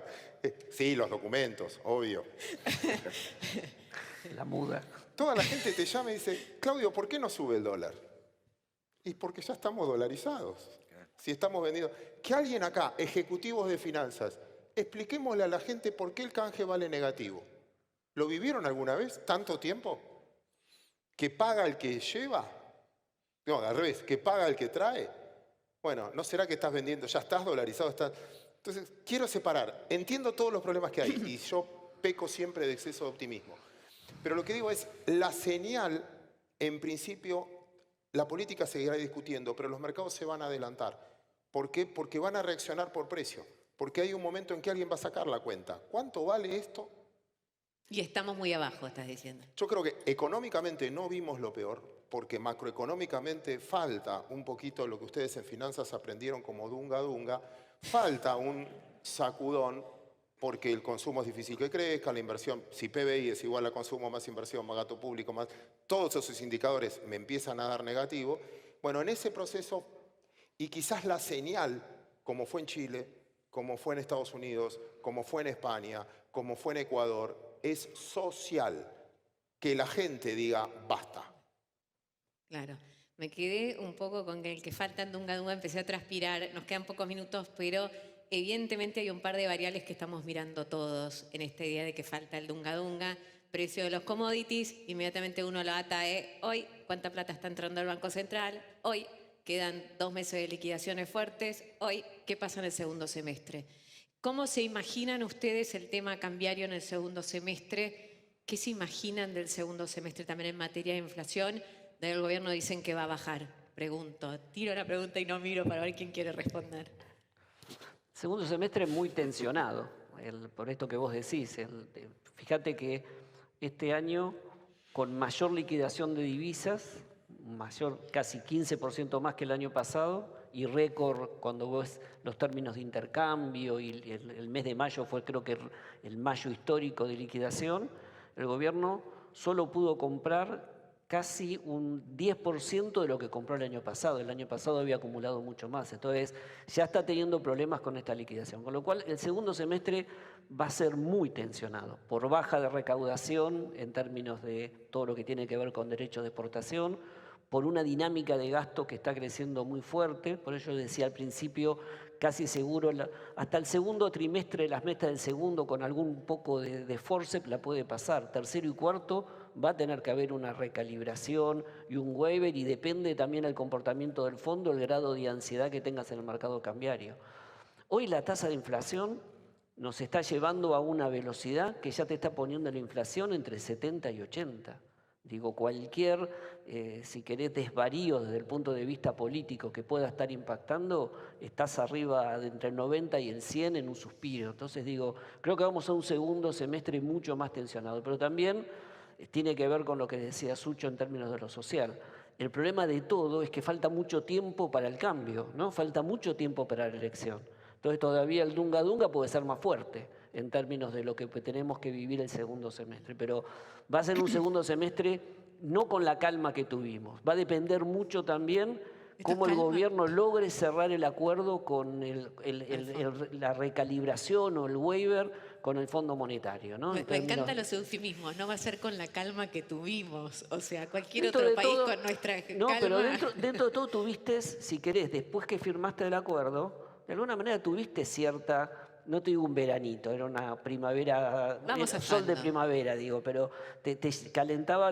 sí, los documentos, obvio. La muda. Toda la gente te llama y dice, Claudio, ¿por qué no sube el dólar? Y porque ya estamos dolarizados. Si estamos vendidos. Que alguien acá, ejecutivos de finanzas, expliquémosle a la gente por qué el canje vale negativo. ¿Lo vivieron alguna vez? ¿Tanto tiempo? ¿Que paga el que lleva? No, al revés, ¿que paga el que trae? Bueno, ¿no será que estás vendiendo? Ya estás dolarizado, estás... Entonces, quiero separar. Entiendo todos los problemas que hay y yo peco siempre de exceso de optimismo. Pero lo que digo es, la señal, en principio, la política seguirá discutiendo, pero los mercados se van a adelantar. ¿Por qué? Porque van a reaccionar por precio. Porque hay un momento en que alguien va a sacar la cuenta. ¿Cuánto vale esto? Y estamos muy abajo, estás diciendo. Yo creo que económicamente no vimos lo peor, porque macroeconómicamente falta un poquito lo que ustedes en finanzas aprendieron como dunga dunga, falta un sacudón, porque el consumo es difícil que crezca, la inversión, si PBI es igual a consumo más inversión, más gasto público, más, todos esos indicadores me empiezan a dar negativo. Bueno, en ese proceso, y quizás la señal, como fue en Chile, como fue en Estados Unidos, como fue en España, como fue en Ecuador, es social, que la gente diga basta. Claro. Me quedé un poco con el que faltan Dunga Dunga, empecé a transpirar, nos quedan pocos minutos, pero evidentemente hay un par de variables que estamos mirando todos en esta idea de que falta el Dunga Dunga, precio de los commodities, inmediatamente uno lo ata hoy, ¿cuánta plata está entrando al Banco Central? Hoy, quedan 2 meses de liquidaciones fuertes, hoy, ¿qué pasa en el segundo semestre? ¿Cómo se imaginan ustedes el tema cambiario en el segundo semestre? ¿Qué se imaginan del segundo semestre también en materia de inflación? Del gobierno dicen que va a bajar. Pregunto, tiro la pregunta y no miro para ver quién quiere responder. Segundo semestre muy tensionado, por esto que vos decís. Fíjate que este año, con mayor liquidación de divisas, casi 15% más que el año pasado, y récord cuando ves los términos de intercambio, y el mes de mayo fue creo que el mayo histórico de liquidación, el gobierno solo pudo comprar casi un 10% de lo que compró el año pasado. El año pasado había acumulado mucho más. Entonces, ya está teniendo problemas con esta liquidación. Con lo cual, el segundo semestre va a ser muy tensionado por baja de recaudación en términos de todo lo que tiene que ver con derechos de exportación, por una dinámica de gasto que está creciendo muy fuerte. Por eso decía al principio, casi seguro, hasta el segundo trimestre, las metas del segundo, con algún poco de forceps, la puede pasar. Tercero y cuarto va a tener que haber una recalibración y un waiver, y depende también del comportamiento del fondo, el grado de ansiedad que tengas en el mercado cambiario. Hoy la tasa de inflación nos está llevando a una velocidad que ya te está poniendo la inflación entre 70 y 80. Digo, cualquier, si querés, desvarío desde el punto de vista político que pueda estar impactando, estás arriba de entre el 90 y el 100 en un suspiro. Entonces digo, creo que vamos a un segundo semestre mucho más tensionado, pero también tiene que ver con lo que decía Sucho en términos de lo social. El problema de todo es que falta mucho tiempo para el cambio, ¿no? Falta mucho tiempo para la elección. Entonces todavía el Dunga Dunga puede ser más fuerte en términos de lo que tenemos que vivir el segundo semestre. Pero va a ser un segundo semestre no con la calma que tuvimos. Va a depender mucho también cómo el gobierno logre cerrar el acuerdo con la recalibración o el waiver con el Fondo Monetario, ¿no? Me encantan los eufemismos, no va a ser con la calma que tuvimos. O sea, cualquier Dentro otro de país todo, con nuestra no, calma. pero dentro de todo tuviste, si querés, después que firmaste el acuerdo, de alguna manera tuviste cierta, no te digo un veranito, era una primavera, Vamos sol zafando. de primavera, digo, pero te calentaba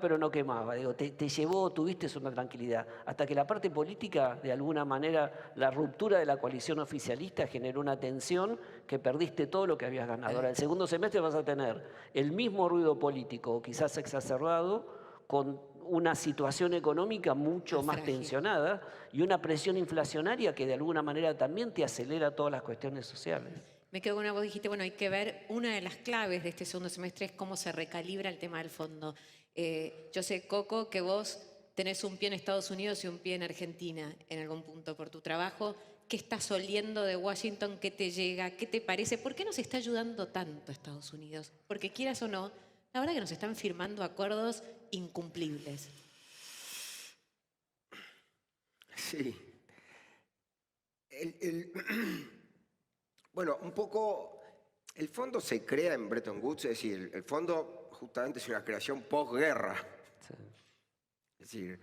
pero no quemaba, digo, te llevó, tuviste una tranquilidad, hasta que la parte política, de alguna manera, la ruptura de la coalición oficialista generó una tensión que perdiste todo lo que habías ganado. Ahora, el segundo semestre vas a tener el mismo ruido político, quizás exacerbado, con una situación económica mucho más Frágil. tensionada y una presión inflacionaria que de alguna manera también te acelera todas las cuestiones sociales. Me quedo con una, vos dijiste, bueno, hay que ver, una de las claves de este segundo semestre es cómo se recalibra el tema del fondo. Yo sé, Coco, que vos tenés un pie en Estados Unidos y un pie en Argentina en algún punto por tu trabajo. ¿Qué estás oliendo de Washington? ¿Qué te llega? ¿Qué te parece? ¿Por qué nos está ayudando tanto Estados Unidos? Porque quieras o no, la verdad que nos están firmando acuerdos incumplibles. Sí. Bueno, un poco, el fondo se crea en Bretton Woods, es decir, el fondo justamente es una creación posguerra. Sí. Es decir,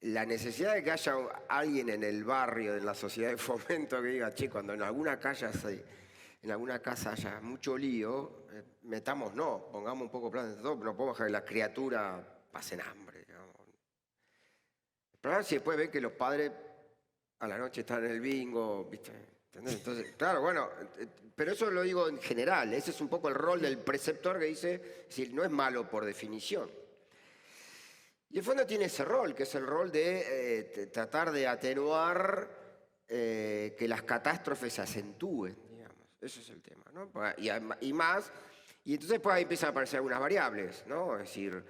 la necesidad de que haya alguien en el barrio, en la sociedad de fomento, que diga, che, cuando en alguna casa haya mucho lío, metámonos, pongamos un poco de plata, no podemos dejar que la criatura pasen hambre. Digamos. El problema es si después ven que los padres a la noche están en el bingo, ¿viste? ¿Entendés? Entonces, claro, bueno, pero eso lo digo en general, ese es un poco el rol del preceptor que dice, es decir, no es malo por definición. Y el fondo tiene ese rol, que es el rol de tratar de atenuar que las catástrofes se acentúen, digamos. Ese es el tema, ¿no? Y más, y entonces pues ahí empiezan a aparecer algunas variables, ¿no? Es decir,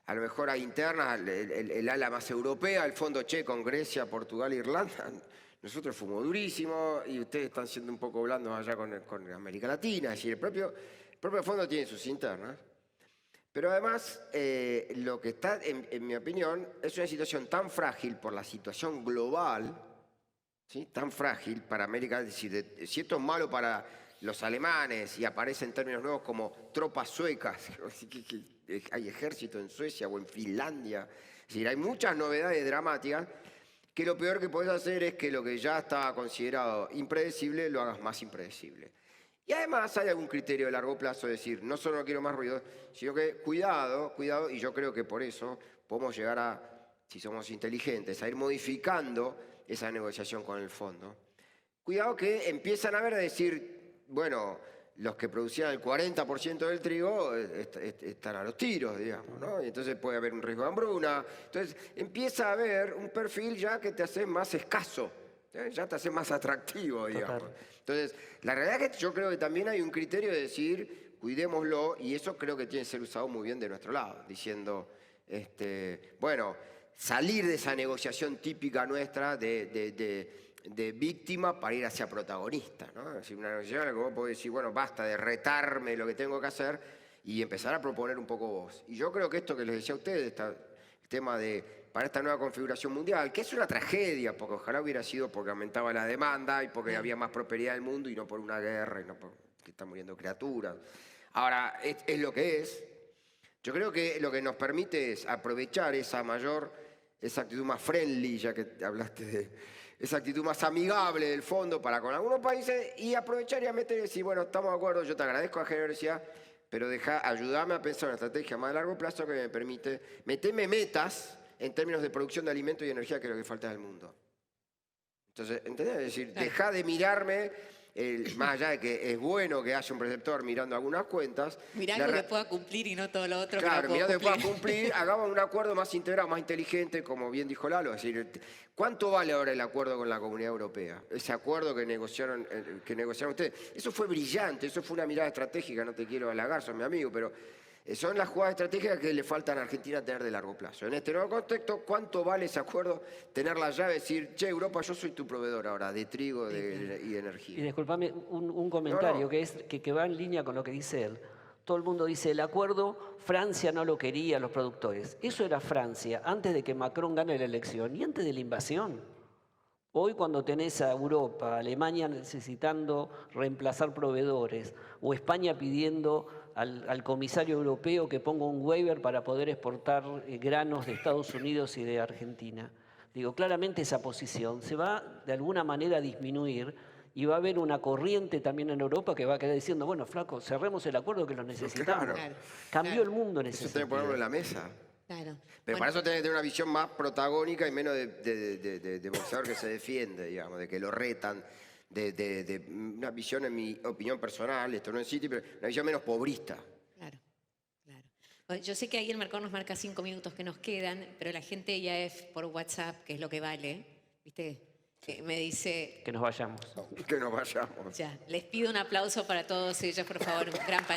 a lo mejor hay internas, el ala más europea, el fondo che con Grecia, Portugal e Irlanda, Nosotros fuimos durísimos y ustedes están siendo un poco blandos allá con América Latina. Es decir, el propio fondo tiene sus internas. Pero además, lo que está, en mi opinión, es una situación tan frágil por la situación global, ¿sí? Tan frágil para América. Es decir, si esto es malo para los alemanes y aparecen términos nuevos como tropas suecas, que hay ejército en Suecia o en Finlandia. Es decir, hay muchas novedades dramáticas que lo peor que podés hacer es que lo que ya estaba considerado impredecible lo hagas más impredecible. Y además hay algún criterio de largo plazo, es decir, no solo no quiero más ruido, sino que cuidado, y yo creo que por eso podemos llegar a, si somos inteligentes, a ir modificando esa negociación con el fondo. Cuidado que empiezan a ver, a decir, bueno, los que producían el 40% del trigo están a los tiros, digamos, ¿no? Y entonces puede haber un riesgo de hambruna. Entonces empieza a haber un perfil ya que te hace más escaso, ya te hace más atractivo, digamos. Total. Entonces, la realidad es que yo creo que también hay un criterio de decir, cuidémoslo, y eso creo que tiene que ser usado muy bien de nuestro lado, diciendo, bueno, salir de esa negociación típica nuestra de víctima para ir hacia protagonista, ¿no? Es decir, una negociación en la que vos podés decir, bueno, basta de retarme lo que tengo que hacer y empezar a proponer un poco vos. Y yo creo que esto que les decía a ustedes, el tema para esta nueva configuración mundial, que es una tragedia, porque ojalá hubiera sido porque aumentaba la demanda y porque había más prosperidad en el mundo y no por una guerra y no porque están muriendo criaturas. Ahora, es lo que es. Yo creo que lo que nos permite es aprovechar esa actitud más friendly, ya que hablaste de esa actitud más amigable del fondo para con algunos países y aprovechar y a meter y decir, bueno, estamos de acuerdo, yo te agradezco la generosidad, pero ayúdame a pensar una estrategia más a largo plazo que me permite meterme metas en términos de producción de alimentos y energía, que es lo que falta en el mundo. Entonces, ¿entendés? Es decir, dejá de mirarme, más allá de que es bueno que haya un preceptor mirando algunas cuentas. Mirá lo que pueda cumplir y no todo lo otro claro, que no mirando puedo que pueda cumplir, hagamos un acuerdo más integrado, más inteligente, como bien dijo Lalo. Es decir, ¿cuánto vale ahora el acuerdo con la Comunidad Europea? Ese acuerdo que negociaron ustedes. Eso fue brillante, eso fue una mirada estratégica, no te quiero halagar, sos mi amigo, pero son las jugadas estratégicas que le faltan a Argentina tener de largo plazo. En este nuevo contexto, ¿cuánto vale ese acuerdo? Tener la llave, decir, che, Europa, yo soy tu proveedor ahora de trigo y de energía. Y disculpame, un comentario que va en línea con lo que dice él. Todo el mundo dice, el acuerdo, Francia no lo quería, los productores. Eso era Francia, antes de que Macron gane la elección y antes de la invasión. Hoy cuando tenés a Europa, Alemania necesitando reemplazar proveedores, o España pidiendo al comisario europeo que ponga un waiver para poder exportar granos de Estados Unidos y de Argentina. Digo, claramente esa posición se va de alguna manera a disminuir y va a haber una corriente también en Europa que va a quedar diciendo, bueno, flaco, cerremos el acuerdo que lo necesitamos. Claro. Cambió el mundo en ese Eso tenés que ponerlo en la mesa. Claro. Pero para eso tenés que tener una visión más protagónica y menos de boxeador que se defiende, digamos, de que lo retan, de una visión, en mi opinión personal, esto no es City, pero una visión menos pobrista. Claro, claro. Bueno, yo sé que ahí el marcador nos marca 5 minutos que nos quedan, pero la gente ya es por WhatsApp, que es lo que vale, ¿viste? Me dice, Que nos vayamos. Que nos vayamos. ya, les pido un aplauso para todos ellos, por favor, un gran